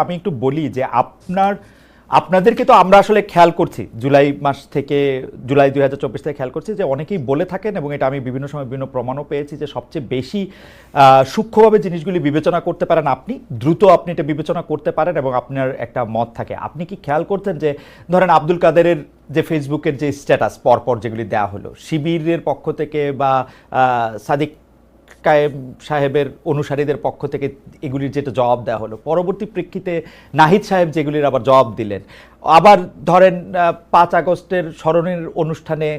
আমি একটু বলি যে আপনাদেরকে তো আমরা আসলে খেয়াল করছি জুলাই মাস থেকে, জুলাই 2024 থেকে খেয়াল করছি যে অনেকেই বলে থাকেন, এবং এটা আমি বিভিন্ন সময় বিভিন্ন প্রমাণও পেয়েছি যে সবচেয়ে বেশি সূক্ষ্মভাবে জিনিসগুলি বিবেচনা করতে পারেন আপনি, দ্রুত আপনি এটা বিবেচনা করতে পারেন এবং আপনার একটা মত থাকে। আপনি কি খেয়াল করছেন যে ধরেন আব্দুল কাদেরের যে ফেসবুকের যে স্ট্যাটাস পরপর যেগুলি দেওয়া হলো শিবিরের পক্ষ থেকে বা সাদিক কায়েম সাহেবের অনুসারীদের পক্ষ থেকে এগুলির যেটা জবাব দেওয়া হলো, পরবর্তী প্রেক্ষিতে নাহিদ সাহেব যেগুলির আবার জবাব দিলেন, আবার ধরেন 5 আগস্টের স্মরণের অনুষ্ঠানে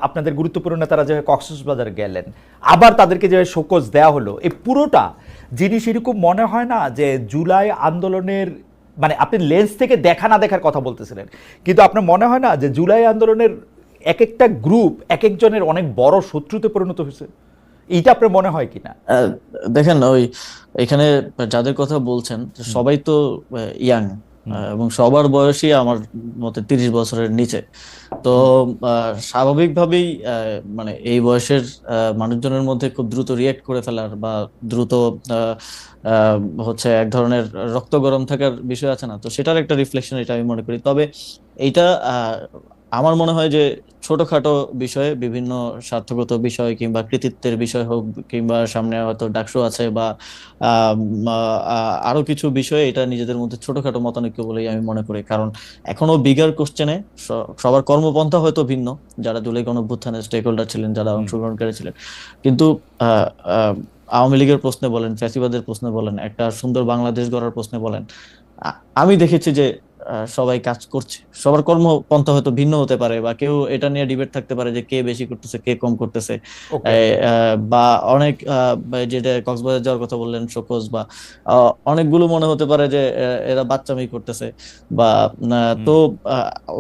আপনাদের গুরুত্বপূর্ণ নেতারা যেভাবে কক্সবাজার গেলেন, আবার তাদেরকে যেভাবে শোকজ দেওয়া হলো, এই পুরোটা জিনিস এরকম মনে হয় না যে জুলাই আন্দোলনের, মানে আপনি লেন্স থেকে দেখা না দেখার কথা বলতেছিলেন, কিন্তু আপনার মনে হয় না যে জুলাই আন্দোলনের এক একটা গ্রুপ এক একজনের অনেক বড় শত্রুতে পরিণত হয়েছে? এইটা আপনার মনে হয় কিনা? দেখেন, এখানে যাদের কথা বলছেন সবাই তো ইয়াং, এবং সবার বয়সই আমার মতে 30 বছরের নিচে। তো স্বাভাবিকভাবেই মানে এই বয়সের মানুষজনের মধ্যে খুব দ্রুত রিয়েক্ট করে ফেলার বা দ্রুত হচ্ছে এক ধরনের রক্ত গরম থাকার বিষয় আছে না, তো সেটার একটা রিফ্লেকশন এটা আমি মনে করি। তবে এইটা আমার মনে হয় যে ছোটখাটো বিষয়ে, বিভিন্ন স্বার্থগত বিষয় কিংবা কৃতিত্বের বিষয় হোক, কিংবা সামনে হয়তো ডাকসু আছে বা আরো কিছু বিষয়ে, এটা নিজেদের মধ্যে ছোটখাটো মতানৈক্য বলেই আমি মনে করি। কারণ এখনো বিগার কোশ্চেনে সবার কর্মপন্থা হয়তো ভিন্ন, যারা জুলাই গণঅভ্যুত্থানের স্টেক হোল্ডার ছিলেন, যারা অংশগ্রহণকারী ছিলেন, কিন্তু আহ আহ আওয়ামী লীগের প্রশ্নে বলেন, ফ্যাসিবাদের প্রশ্নে বলেন, একটা সুন্দর বাংলাদেশ গড়ার প্রশ্নে বলেন, আমি দেখেছি যে সবাই কাজ করছে। সবার কর্মপন্থা হয়তো ভিন্ন হতে পারে, বা কেউ এটা নিয়ে ডিবেট থাকতে পারে যে কে বেশি করতেছে কে কম করতেছে, বা অনেক যেটা কক্সবাজার যাওয়ার কথা বললেন শোকজ, বা অনেকগুলো মনে হতে পারে যে এরা বাচ্চামি করতেছে, বা তো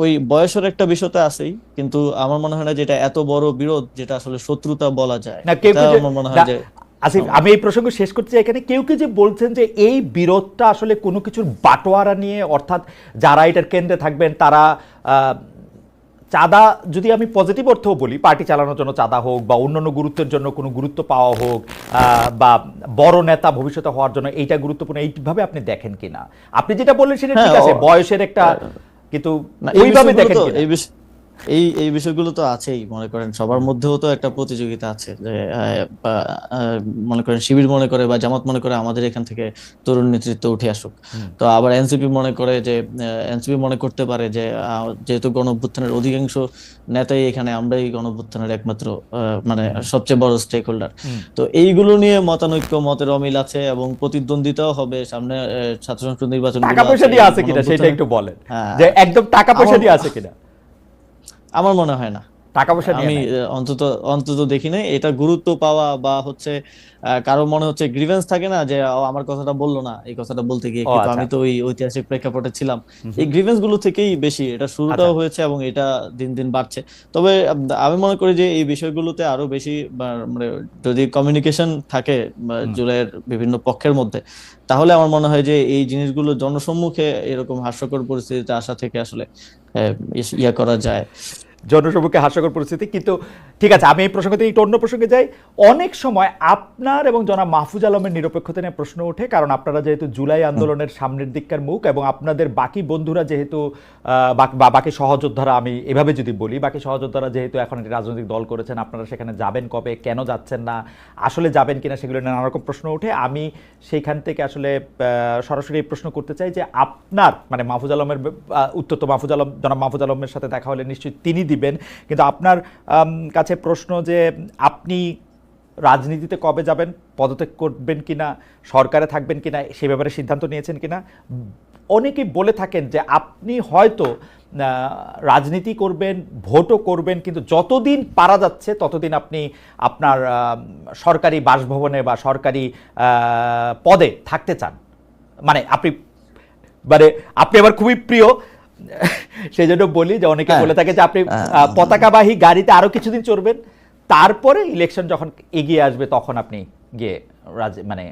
ওই বয়সের একটা বিষয় তো আছেই। কিন্তু আমার মনে হয় না যেটা এত বড় বিরোধ যেটা আসলে শত্রুতা বলা যায়, এটা আমার মনে হয় যে আসিফ, আমি এই প্রসঙ্গ শেষ করতে চাই। এখানে কেউ কেউ যে বলছেন যে এই বিরোধটা আসলে কোনো কিছুর বাটোয়ারা নিয়ে, অর্থাৎ যারা এটার কেন্দ্রে থাকবেন তারা চাঁদা, যদি আমি পজিটিভ অর্থেও বলি, পার্টি চালানোর জন্য চাঁদা হোক বা অন্যান্য গুরুত্বের জন্য কোনো গুরুত্ব পাওয়া হোক, বা বড় নেতা ভবিষ্যতে হওয়ার জন্য এইটা গুরুত্বপূর্ণ, এইভাবে আপনি দেখেন কিনা? আপনি যেটা বললেন সেটা ঠিক আছে, বয়সের একটা, কিন্তু ওইভাবে দেখেন কিনা? এই এই বিষয়গুলো তো আছেই। মনে করেন সবার মধ্যেও তো একটা প্রতিযোগিতা আছে, যে মনে করেন শিবির মনে করে বা জামাত মনে করে আমাদের এখান থেকে তরুণ নেতৃত্ব উঠে আসুক। তো আবার এনসিপি মনে করে যে, এনসিপি মনে করতে পারে যে যেহেতু গণঅভ্যুত্থানের অধিকাংশ নেতাই এখানে, আমরাই গণঅভ্যুত্থানের একমাত্র মানে সবচেয়ে বড় স্টেক হোল্ডার। তো এইগুলো নিয়ে মতানৈক্য, মতের অমিল আছে, এবং প্রতিদ্বন্দ্বিতাও হবে সামনে। ছাত্র সংসদ নির্বাচন টাকা পয়সা দিয়ে আছে কিনা সেটা একটু বলেন, যে একদম টাকা পয়সা দিয়ে আছে কিনা? আমার মনে হয় না, টাকা পয়সা আমি অন্তত অন্তত দেখি নাই এটা গুরুত্ব পাওয়া, বা হচ্ছে কারো মনে হচ্ছে গ্রিভেন্স থাকে না যে আমার কথাটা বললো না, এই কথাটা বলতে গিয়ে, কিন্তু আমি তো ওই ঐতিহাসিক প্রেক্ষাপটে ছিলাম। এই গ্রিভেন্স গুলো থেকেই বেশি এটা শুরুটাও হয়েছে, এবং এটা দিন দিন বাড়ছে। তবে আমি মনে করি যে এই বিষয়গুলোতে আরো বেশি, মানে যদি কমিউনিকেশন থাকে জুলাইয়ের বিভিন্ন পক্ষের মধ্যে, তাহলে আমার মনে হয় যে এই জিনিসগুলো জনসম্মুখে এরকম হাস্যকর পরিস্থিতিতে আসা থেকে আসলে ইয়া করা যায়, জনসম্মুখে হাস্যকর পরিস্থিতি। কিন্তু ঠিক আছে, আমি এই প্রসঙ্গ থেকে একটু অন্য প্রসঙ্গে যাই। অনেক সময় আপনার এবং জনাব মাহফুজ আলমের নিরপেক্ষতা নিয়ে প্রশ্ন ওঠে, কারণ আপনারা যেহেতু জুলাই আন্দোলনের সামনের দিককার মুখ, এবং আপনাদের বাকি বন্ধুরা যেহেতু বাকি সহযোদ্ধারা, আমি এভাবে যদি বলি, বাকি সহযোদ্ধারা যেহেতু এখন একটি রাজনৈতিক দল করেছেন, আপনারা সেখানে যাবেন কবে, কেন যাচ্ছেন না, আসলে যাবেন কিনা, সেগুলো নিয়ে নানা রকম প্রশ্ন ওঠে। আমি সেইখান থেকে আসলে সরাসরি এই প্রশ্ন করতে চাই যে আপনার, মানে মাহফুজ আলমের উত্তর তো মাহফুজ আলম, জনাব মাহফুজ আলমের সাথে দেখা হলে নিশ্চয়ই তিনি দিবেন, কিন্তু আপনার কাছে প্রশ্ন যে আপনি রাজনীতিতে কবে যাবেন, পদত্যাগ করবেন কিনা, সরকারে থাকবেন কিনা, সে ব্যাপারে সিদ্ধান্ত নিয়েছেন কিনা? অনেকেই বলে থাকেন যে আপনি হয়তো রাজনীতি করবেন, ভোটও করবেন, কিন্তু যতদিন পারা যাচ্ছে ততদিন আপনি আপনার সরকারি বাসভবনে বা সরকারি পদে থাকতে চান। মানে আপনি আমার খুবই প্রিয়, সেই জন্য বলি যে অনেকে বলে থাকে যে আপনি পতাকাবাহী গাড়িতে আরো কিছুদিন চড়বেন, তারপরে ইলেকশন যখন এগিয়ে আসবে তখন আপনি গিয়ে মানে।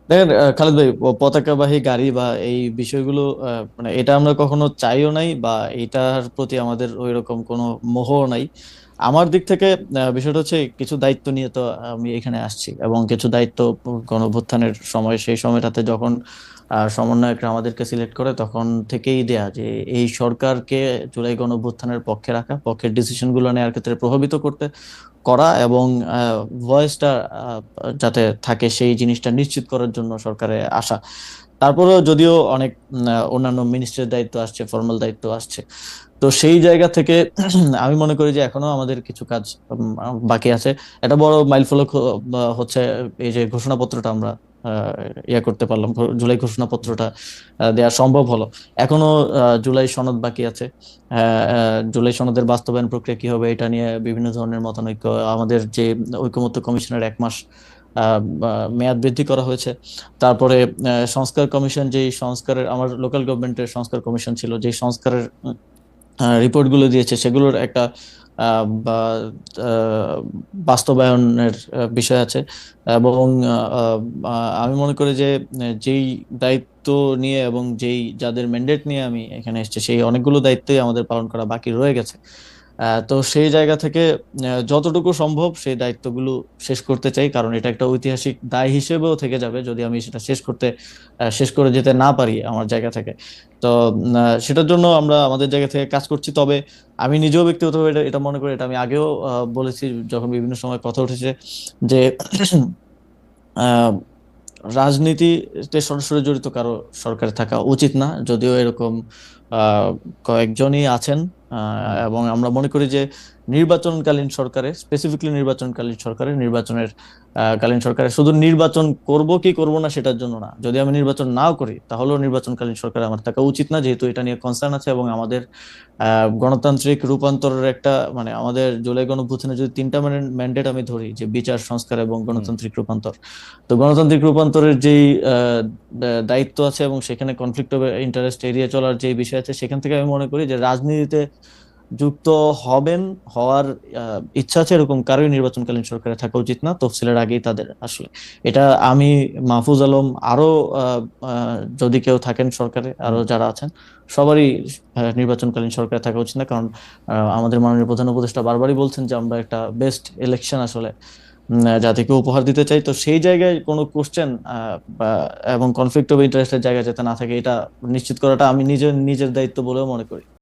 দেখেন খালেদ ভাই, পতাকাবাহী গাড়ি বা এই বিষয়গুলো মানে এটা আমরা কখনো চাইও নাই, বা এটার প্রতি আমাদের ওইরকম কোনো মোহও নাই। আমার দিক থেকে বিষয়টা হচ্ছে কিছু দায়িত্ব নিয়ে তো আমি এখানে আসছি, এবং কিছু দায়িত্ব গণঅভ্যুত্থানের সময়, সেই সময়টাতে যখন সমন্বয়করা আমাদেরকে সিলেক্ট করে তখন থেকেই দেয়া যে এই সরকারকে জুলাই গণঅভ্যুত্থানের পক্ষে রাখা, পক্ষের ডিসিশন গুলো নেওয়ার ক্ষেত্রে প্রভাবিত করতে করা, এবং ভয়েসটা যাতে থাকে সেই জিনিসটা নিশ্চিত করার জন্য সরকারে আসা। তারপরেও যদিও অনেক অন্যান্য মিনিস্ট্রির দায়িত্ব আসছে, ফর্মাল দায়িত্ব আসছে, তো সেই জায়গা থেকে আমি মনে করি যে এখনো আমাদের কিছু কাজ বাকি আছে। একটা বড় মাইলফলক হচ্ছে এই যে ঘোষণাপত্রটা আমরা ইয়ে করতে পারলাম, জুলাই ঘোষণাপত্রটা দেওয়া সম্ভব হলো। এখনো জুলাই সনদ বাকি আছে। জুলাই সনদের বাস্তবায়ন প্রক্রিয়া কি হবে এটা নিয়ে বিভিন্ন ধরনের মতানৈক্য। আমাদের যে ঐকমত্য কমিশনের 1 মাস মেয়াদ বৃদ্ধি করা হয়েছে। তারপরে সংস্কার কমিশন, যেই সংস্কারের, আমার লোকাল গভর্নমেন্টের সংস্কার কমিশন ছিল, যেই সংস্কারের রিপোর্ট গুলো দিয়েছে সেগুলোর একটা বাস্তবায়নের বিষয় আছে। এবং আমি মনে করি যে যেই দায়িত্ব নিয়ে এবং যাদের ম্যান্ডেট নিয়ে আমি এখানে এসেছি, সেই অনেকগুলো দায়িত্বই আমাদের পালন করা বাকি রয়ে গেছে। তো সেই জায়গা থেকে যতটুকু সম্ভব সেই দায়িত্বগুলো শেষ করতে চাই, কারণ এটা একটা ঐতিহাসিক দায় হিসেবেও থেকে যাবে যদি আমি সেটা শেষ করে যেতে না পারি আমার জায়গা থেকে। তো সেটার জন্য আমরা আমাদের জায়গা থেকে কাজ করছি। তবে আমি নিজেও ব্যক্তিগতভাবে এটা এটা মনে করি, এটা আমি আগেও বলেছি যখন বিভিন্ন সময় কথা উঠেছে, যে আহ, রাজনীতিতে সরাসরি জড়িত কারো সরকারে থাকা উচিত না, যদিও এরকম আহ, কয়েকজনই আছেন। এবং আমরা মনে করি যে নির্বাচনকালীন সরকারে, স্পেসিফিকলি নির্বাচনকালীন সরকারে, কালীন সরকারে শুধু নির্বাচন করব কি করব না সেটার জন্য না, যদি আমি নির্বাচন নাও করি তাহলেও নির্বাচনকালীন সরকারে আমার থাকা উচিত না, যেহেতু এটা নিয়ে কনসার্ন আছে। এবং আমাদের গণতান্ত্রিক রূপান্তরের একটা, মানে আমাদের জুলাই গণঅভ্যুত্থানে যদি 3টা ম্যান্ডেট আমি ধরি, যে বিচার, সংস্কার এবং গণতান্ত্রিক রূপান্তর, তো গণতান্ত্রিক রূপান্তরের যেই দায়িত্ব আছে এবং সেখানে কনফ্লিক্ট অফ ইন্টারেস্ট এড়িয়ে চলার যে বিষয় আছে, সেখান থেকে আমি মনে করি যে রাজনীতিতে যুক্ত হওয়ার ইচ্ছা আছে এরকম কারোই নির্বাচনকালীন সরকারে থাকা উচিত না, তফসিলের আগেই তাদের আসলে। এটা আমি, মাহফুজ আলম, আরো যদি কেউ থাকেন সরকারে, আরো যারা আছেন, সবারই নির্বাচনকালীন সরকারে থাকা উচিত না। কারণ আমাদের মাননীয় প্রধান উপদেষ্টা বারবারই বলছেন যে আমরা একটা বেস্ট ইলেকশন আসলে জাতিকে উপহার দিতে চাই। তো সেই জায়গায় কোনো কোশ্চেন এবং কনফ্লিক্ট অফ ইন্টারেস্টের জায়গা যাতে না থাকে, এটা নিশ্চিত করাটা আমি নিজের নিজের দায়িত্ব বলেও মনে করি।